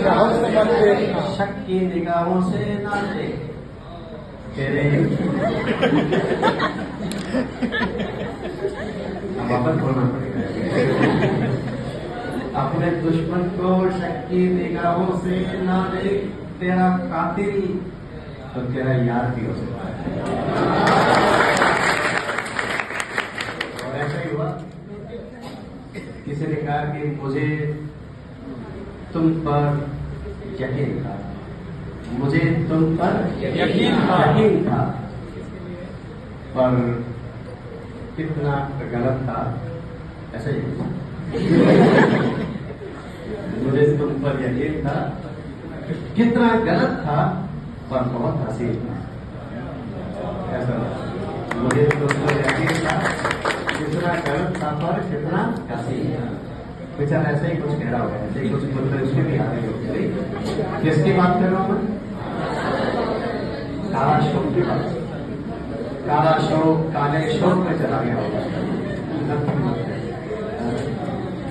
निगाहों से मत देखना, शक की निगाहों से ना देख तेरे अब वापस बोलना पड़ेगा। अपने दुश्मन को शक की निगाहों से ना देख, तेरा कातिल तो तेरा यार भी हो सकता है। और ऐसा ही हुआ, किसी ने कहा कि मुझे तुम पर यकीन था, मुझे तुम पर यकीन था, पर कितना गलत था। ऐसा ही मुझे तुम पर यकीन था, कितना गलत था पर बहुत हसीन था। ऐसा मुझे तुम पर यकीन था, कितना गलत था पर कितना हसीन था। बेचारा ऐसे ही कुछ कह रहा होगा, ऐसे ही कुछ मतलब उसके भी आ रही होगी। किसकी बात कर रहा हूं मैं? काला शोक की बात। काला शोक काले शोक में चला गया होगा।